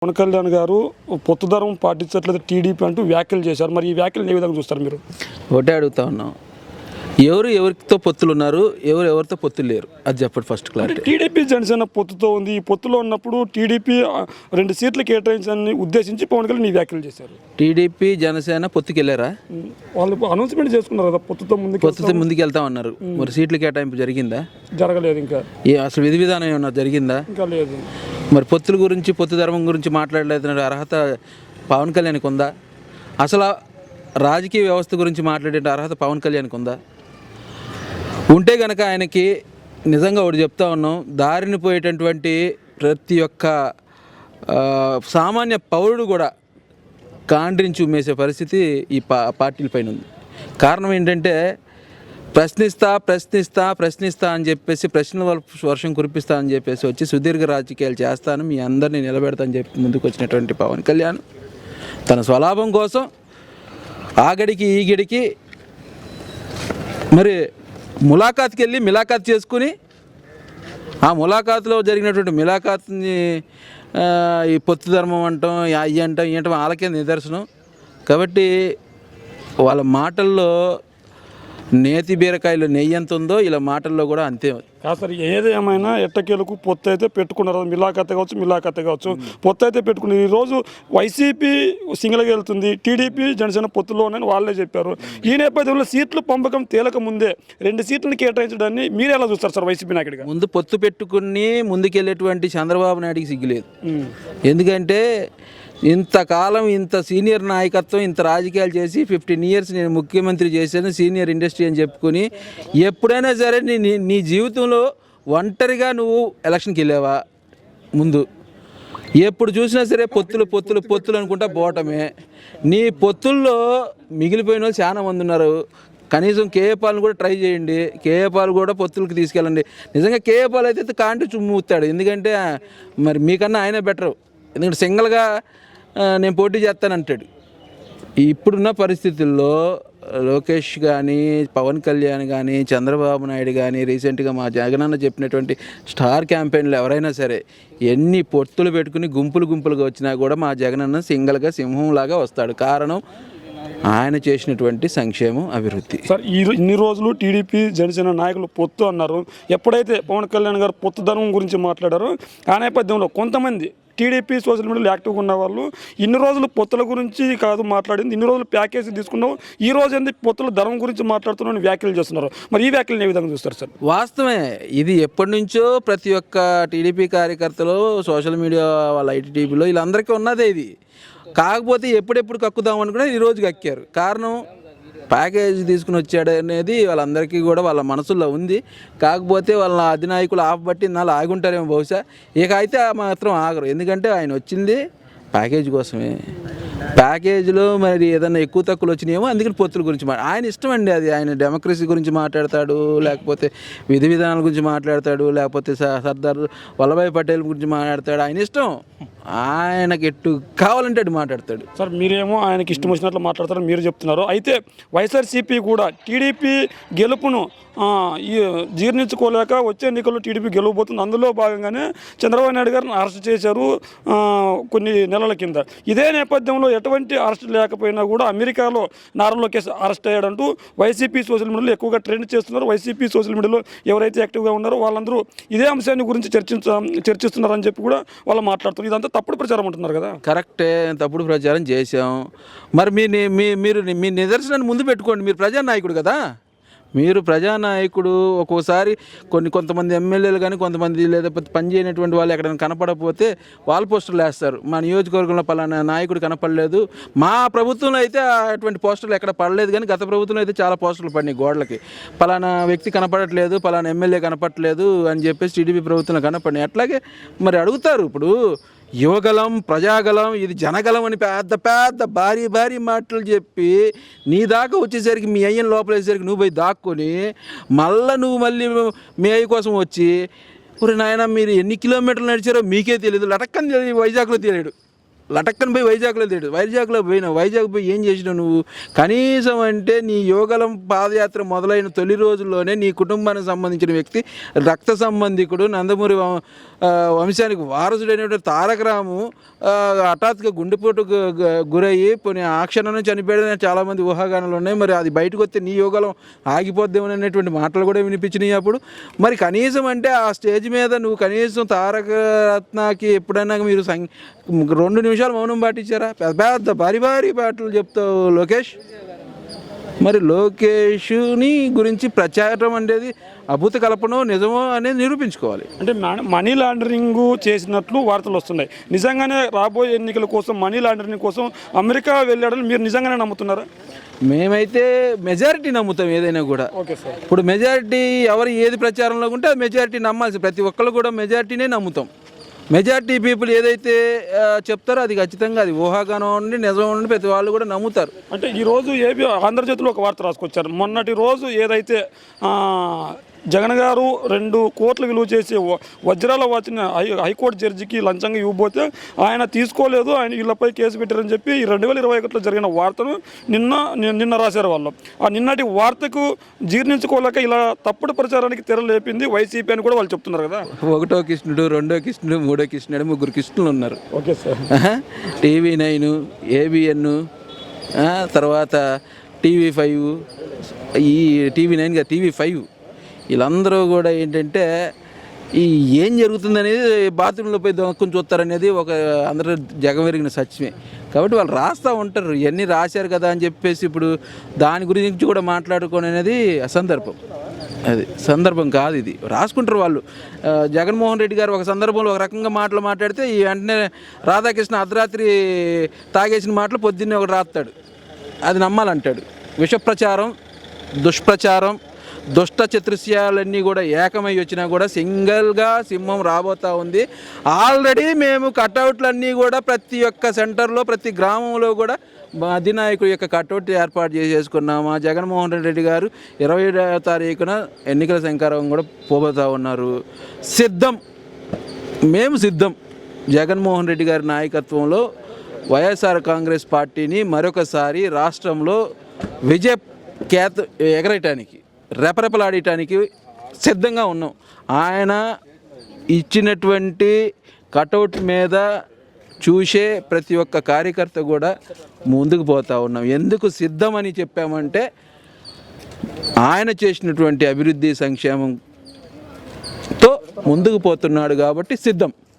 పవన్ కళ్యాణ్ గారు పొత్తుధరం పాటించట్లేదు టీడీపీ అంటూ వ్యాఖ్యలు చేశారు. మరి ఈ వ్యాఖ్యలు ఏ విధంగా చూస్తారు మీరు? ఒకటే అడుగుతా ఉన్నాం, ఎవరితో పొత్తులు ఉన్నారు, ఎవరితో పొత్తులు లేరు, అది చెప్పండి ఫస్ట్ క్లారిటీ. టీడీపీ జనసేన పొత్తుతో ఉంది. ఈ పొత్తులో ఉన్నప్పుడు టీడీపీ 2 సీట్లు కేటాయించాలని ఉద్దేశించి పవన్ కళ్యాణ్ ఈ వ్యాఖ్యలు చేశారు. టీడీపీ జనసేన పొత్తుకెళ్ళారా? వాళ్ళు అనౌన్స్మెంట్ చేసుకున్నారు కదా, పొత్తుతో ముందుకు వెళ్తామన్నారు. మరి సీట్ల కేటాయింపు జరిగిందా? జరగలేదు. ఇంకా అసలు విధి విధానం ఏమన్నా జరిగిందా? ఇంకా లేదు. మరి పొత్తుల గురించి, పొత్తు ధర్మం గురించి మాట్లాడలేదు అర్హత పవన్ కళ్యాణ్కి ఉందా? అసలు రాజకీయ వ్యవస్థ గురించి మాట్లాడే అర్హత పవన్ కళ్యాణ్కి ఉందా? ఉంటే కనుక ఆయనకి నిజంగా ఒకటి చెప్తా ఉన్నాం, దారిని పోయేటటువంటి ప్రతి ఒక్క సామాన్య పౌరుడు కూడా కాండ్రించి ఉమ్మేసే పరిస్థితి ఈ పార్టీలపైన ఉంది. కారణం ఏంటంటే ప్రశ్నిస్తా అని చెప్పేసి ప్రశ్నల వర్షం కురిపిస్తా అని చెప్పేసి వచ్చి సుదీర్ఘ రాజకీయాలు చేస్తాను, మీ అందరినీ నిలబెడతా అని చెప్పి ముందుకు వచ్చినటువంటి పవన్ కళ్యాణ్ తన స్వలాభం కోసం ఆగడికి ఈగడికి మరి ములాఖాత్కి వెళ్ళి మిలాఖాత్ చేసుకుని ఆ ములాఖాత్లో జరిగినటువంటి మిలాఖాత్ని ఈ పొత్తు ధర్మం అంటాం, అయ్యి అంటాం, ఏంటం వాళ్ళకే నిదర్శనం. కాబట్టి వాళ్ళ మాటల్లో నేతి బీరకాయలు నెయ్యి ఎంత ఉందో ఇలా మాటల్లో కూడా అంతే. సార్ ఏదేమైనా ఎట్టకేలకు పొత్తు అయితే పెట్టుకున్నారు. మిలాఖత్ కావచ్చు పొత్తు అయితే పెట్టుకున్నారు. ఈరోజు వైసీపీ సింగిల్గా వెళ్తుంది, టీడీపీ జనసేన పొత్తులో ఉన్నాయని వాళ్ళే చెప్పారు. ఈ నేపథ్యంలో సీట్లు పంపకం తేలక ముందే 2 సీట్లను కేటాయించడాన్ని మీరు ఎలా చూస్తారు సార్ వైసీపీ నాయకుడిగా? ముందు పొత్తు పెట్టుకుని ముందుకెళ్ళేటువంటి చంద్రబాబు నాయుడికి సిగ్గులేదు. ఎందుకంటే ఇంతకాలం ఇంత సీనియర్ నాయకత్వం, ఇంత రాజకీయాలు చేసి 15 ఇయర్స్ నేను ముఖ్యమంత్రి చేశాను, సీనియర్ ఇండస్ట్రీ అని చెప్పుకొని ఎప్పుడైనా సరే నీ జీవితంలో ఒంటరిగా నువ్వు ఎలక్షన్కి వెళ్ళావా? ముందు ఎప్పుడు చూసినా సరే పొత్తులు అనుకుంటా పోవటమే. నీ పొత్తుల్లో మిగిలిపోయిన వాళ్ళు చాలా మంది ఉన్నారు. కనీసం కేఏ పాల్ని కూడా ట్రై చేయండి, కేఏ పాల్ కూడా పొత్తులకి తీసుకెళ్ళండి. నిజంగా కేఏ పాల్ అయితే కాంటి చుమ్ముతాడు, ఎందుకంటే మరి మీకన్నా ఆయనే బెటరు. ఎందుకంటే సింగిల్గా నేను పోటీ చేస్తానంటాడు. ఇప్పుడున్న పరిస్థితుల్లో లోకేష్ కానీ, పవన్ కళ్యాణ్ కానీ, చంద్రబాబు నాయుడు కానీ, రీసెంట్గా మా జగనన్న చెప్పినటువంటి స్టార్ క్యాంపెయిన్లు ఎవరైనా సరే ఎన్ని పొత్తులు పెట్టుకుని గుంపులుగా వచ్చినా కూడా మా జగనన్న సింగిల్గా సింహంలాగా వస్తాడు. కారణం ఆయన చేసినటువంటి సంక్షేమం, అభివృద్ధి. సార్ ఇన్ని రోజులు టీడీపీ జనసేన నాయకులు పొత్తు అన్నారు. ఎప్పుడైతే పవన్ కళ్యాణ్ గారు పొత్తు ధర్మం గురించి మాట్లాడారో ఆ నేపథ్యంలో కొంతమంది టీడీపీ సోషల్ మీడియాలో యాక్టివ్గా ఉన్న వాళ్ళు ఇన్ని రోజులు పొత్తుల గురించి కాదు మాట్లాడింది, ఇన్ని రోజులు ప్యాకేజ్ తీసుకున్నావు, ఈ రోజు ఎందుకు పొత్తుల ధర్మం గురించి మాట్లాడుతున్నాను వ్యాఖ్యలు చేస్తున్నారు. మరి ఈ వ్యాఖ్యలను ఏ విధంగా చూస్తారు సార్? వాస్తవమే, ఇది ఎప్పటి నుంచో ప్రతి ఒక్క టీడీపీ కార్యకర్తలు సోషల్ మీడియా వాళ్ళ ఐటీడీపీలో వీళ్ళందరికీ ఉన్నదే ఇది. కాకపోతే ఎప్పుడెప్పుడు కక్కుదాం అనుకున్నా ఈ రోజు కక్కారు. కారణం ప్యాకేజ్ తీసుకుని వచ్చాడు అనేది వాళ్ళందరికీ కూడా వాళ్ళ మనసుల్లో ఉంది. కాకపోతే వాళ్ళ అధినాయకులు బట్టి నాళ్ళు ఆగుంటారేమో బహుశా. ఇక అయితే మాత్రం ఆగరు, ఎందుకంటే ఆయన వచ్చింది ప్యాకేజ్ కోసమే. ప్యాకేజీలో మరి ఏదైనా ఎక్కువ తక్కువలు వచ్చినాయేమో, అందుకని పొత్తుల గురించి ఆయన ఇష్టం అండి. అది ఆయన డెమోక్రసీ గురించి మాట్లాడతాడు, లేకపోతే విధి విధానాల గురించి మాట్లాడతాడు, లేకపోతే సర్దార్ వల్లభాయ్ పటేల్ గురించి మాట్లాడతాడు. ఆయన ఇష్టం, ఆయనకి ఎట్టు కావాలంటే అటు మాట్లాడతాడు. సార్ మీరేమో ఆయనకి ఇష్టం వచ్చినట్లు మాట్లాడతారని మీరు చెప్తున్నారు. అయితే వైఎస్ఆర్సీపీ కూడా టీడీపీ గెలుపును జీర్ణించుకోలేక వచ్చే ఎన్నికల్లో టీడీపీ గెలవబోతుంది. అందులో భాగంగానే చంద్రబాబు నాయుడు గారిని అరెస్ట్ చేశారు కొన్ని నెలల కింద. ఇదే నేపథ్యంలో ఎటువంటి అరెస్ట్ లేకపోయినా కూడా అమెరికాలో నారా లోకేష్ అరెస్ట్ అయ్యాడంటూ వైసీపీ సోషల్ మీడియాలో ఎక్కువగా ట్రెండ్ చేస్తున్నారు. వైసీపీ సోషల్ మీడియాలో ఎవరైతే యాక్టివ్గా ఉన్నారో వాళ్ళందరూ ఇదే అంశాన్ని గురించి చర్చిస్తున్నారని చెప్పి కూడా వాళ్ళు మాట్లాడుతున్నారు. ఇదంతా తప్పుడు ప్రచారం అంటున్నారు కదా? కరెక్టే, తప్పుడు ప్రచారం చేశాం. మరి మీరు మీ నిదర్శనాన్ని ముందు పెట్టుకోండి. మీరు ప్రజానాయకుడు కదా, మీరు ప్రజానాయకుడు. ఒక్కోసారి కొంతమంది ఎమ్మెల్యేలు కానీ, కొంతమంది లేకపోతే పనిచేయనటువంటి వాళ్ళు ఎక్కడైనా కనపడకపోతే వాల్ పోస్టర్లు వేస్తారు, మా నియోజకవర్గంలో పలానా నాయకుడు కనపడలేదు. మా ప్రభుత్వంలో అయితే అటువంటి పోస్టర్లు ఎక్కడ పడలేదు, కానీ గత ప్రభుత్వంలో అయితే చాలా పోస్టర్లు పడినాయి గోడలకి. పలానా వ్యక్తి కనపడట్లేదు, పలానా ఎమ్మెల్యే కనపడట్లేదు అని చెప్పేసి టీడీపీ ప్రభుత్వంలో కనపడినాయి. అట్లాగే మరి అడుగుతారు, ఇప్పుడు యువగలం, ప్రజాగలం, ఇది జనగలం అని పెద్ద భారీ మాటలు చెప్పి నీ దాకా వచ్చేసరికి మీ అయ్యని లోపలేసరికి నువ్వు పోయి దాక్కొని మళ్ళీ మీ అయ్య కోసం వచ్చి, ఒరే నాయన మీరు ఎన్ని కిలోమీటర్లు నడిచారో మీకే తెలియదు, లటక్కని వైజాగ్లో తెలియడు. లటక్కని పోయి వైజాగ్లో లేడు. వైజాగ్లో పోయినావు, వైజాగ్ పోయి ఏం చేసినావు నువ్వు? కనీసం అంటే నీ యోగలం పాదయాత్ర మొదలైన తొలి రోజుల్లోనే నీ కుటుంబానికి సంబంధించిన వ్యక్తి, రక్త సంబంధికుడు, నందమూరి వంశానికి వారసుడైనటువంటి తారక రాము హఠాత్తుగా గుండెపోటు గురయ్యి పోనీ ఆ క్షణం చనిపోయాడని చాలామంది ఊహాగానాలు ఉన్నాయి. మరి అది బయటకు వస్తే నీ యోగలం ఆగిపోద్దేమో అనేటువంటి మాటలు కూడా వినిపించినాయి అప్పుడు. మరి కనీసం అంటే ఆ స్టేజ్ మీద నువ్వు కనీసం తారక రత్నకి ఎప్పుడైనా మీరు 2 నిమిషాలు మౌనం పాటించారా? పెద్ద భారీ భారీ పాటలు చెప్తావు లోకేష్. మరి లోకేష్ని గురించి ప్రచారం అనేది అభూత కల్పనో నిజమో అనేది నిరూపించుకోవాలి. అంటే మనీ లాండరింగ్ చేసినట్లు వార్తలు వస్తున్నాయి. నిజంగానే రాబోయే ఎన్నికల కోసం మనీ లాండరింగ్ కోసం అమెరికా వెళ్ళాడని మీరు నిజంగానే నమ్ముతున్నారా? మేమైతే మెజారిటీ నమ్ముతాం ఏదైనా కూడా. Okay sir. ఇప్పుడు మెజారిటీ ఎవరు ఏది ప్రచారంలో ఉంటే అది మెజారిటీ నమ్మాల్సి, ప్రతి ఒక్కళ్ళు కూడా మెజారిటీనే నమ్ముతాం. మెజారిటీ పీపుల్ ఏదైతే చెప్తారో అది ఖచ్చితంగా అది ఊహాగానం ఉండి నిజం ఉండి ప్రతి వాళ్ళు కూడా నమ్ముతారు. అంటే ఈరోజు ఏబీ ఆంధ్రజ్యోతిలో ఒక వార్త రాసుకొచ్చారు. మొన్నటి రోజు ఏదైతే జగన్ గారు 2 కోట్ల విలువ చేసి వజ్రాల వాచ్ని హైకోర్టు జడ్జికి లంచంగా ఇవ్వబోతే ఆయన తీసుకోలేదు, ఆయన వీళ్ళపై కేసు పెట్టారని చెప్పి 2021లో జరిగిన వార్తను నిన్న రాశారు వాళ్ళు. ఆ నిన్నటి వార్తకు జీర్ణించుకోలేక ఇలా తప్పుడు ప్రచారానికి తెరలేపింది వైసీపీ అని కూడా వాళ్ళు చెప్తున్నారు కదా. 1వ కృష్ణుడు, 2వ కృష్ణుడు, 3వ కృష్ణుడు, 3 కృష్ణులు ఉన్నారు. Okay sir. TV9, ABN, తర్వాత TV5, ఈ TV9 గా TV5 వీళ్ళందరూ కూడా ఏంటంటే ఏం జరుగుతుందనేది బాత్రూంలో పోయి దొంగకుని చూస్తారనేది ఒక అందరూ జగమెరిగిన సత్యమే. కాబట్టి వాళ్ళు రాస్తూ ఉంటారు, ఇవన్నీ రాశారు కదా అని చెప్పేసి ఇప్పుడు దాని గురించి కూడా మాట్లాడుకోని అనేది అసందర్భం. అది సందర్భం కాదు, ఇది రాసుకుంటారు వాళ్ళు. జగన్మోహన్ రెడ్డి గారు ఒక సందర్భంలో ఒక రకంగా మాటలు మాట్లాడితే ఈ వెంటనే రాధాకృష్ణ అర్ధరాత్రి తాగేసిన మాటలు పొద్దున్నే ఒకటి రాస్తాడు, అది నమ్మాలంటాడు. విష ప్రచారం, దుష్ప్రచారం, దుష్ట చతుర్స్యాలన్నీ కూడా ఏకమై వచ్చినా కూడా సింగిల్గా సింహం రాబోతూ ఉంది. ఆల్రెడీ మేము కటౌట్లన్నీ కూడా ప్రతి ఒక్క సెంటర్లో ప్రతి గ్రామంలో కూడా మా అధినాయకుడి యొక్క కటౌట్ ఏర్పాటు చేసుకున్నాము. జగన్మోహన్ రెడ్డి గారు 27వ తారీఖున ఎన్నికల శంకారం కూడా పోబోతూ ఉన్నారు. సిద్ధం, మేము సిద్ధం. జగన్మోహన్ రెడ్డి గారి నాయకత్వంలో వైఎస్ఆర్ కాంగ్రెస్ పార్టీని మరొకసారి రాష్ట్రంలో విజయ కేత ఎగరేయటానికి, రెపరెపలాడటానికి సిద్ధంగా ఉన్నాం. ఆయన ఇచ్చినటువంటి కటౌట్ మీద చూసే ప్రతి ఒక్క కార్యకర్త కూడా ముందుకు పోతూ ఉన్నాం. ఎందుకు సిద్ధమని చెప్పామంటే ఆయన చేసినటువంటి అభివృద్ధి సంక్షేమంతో ముందుకు పోతున్నాడు కాబట్టి సిద్ధం.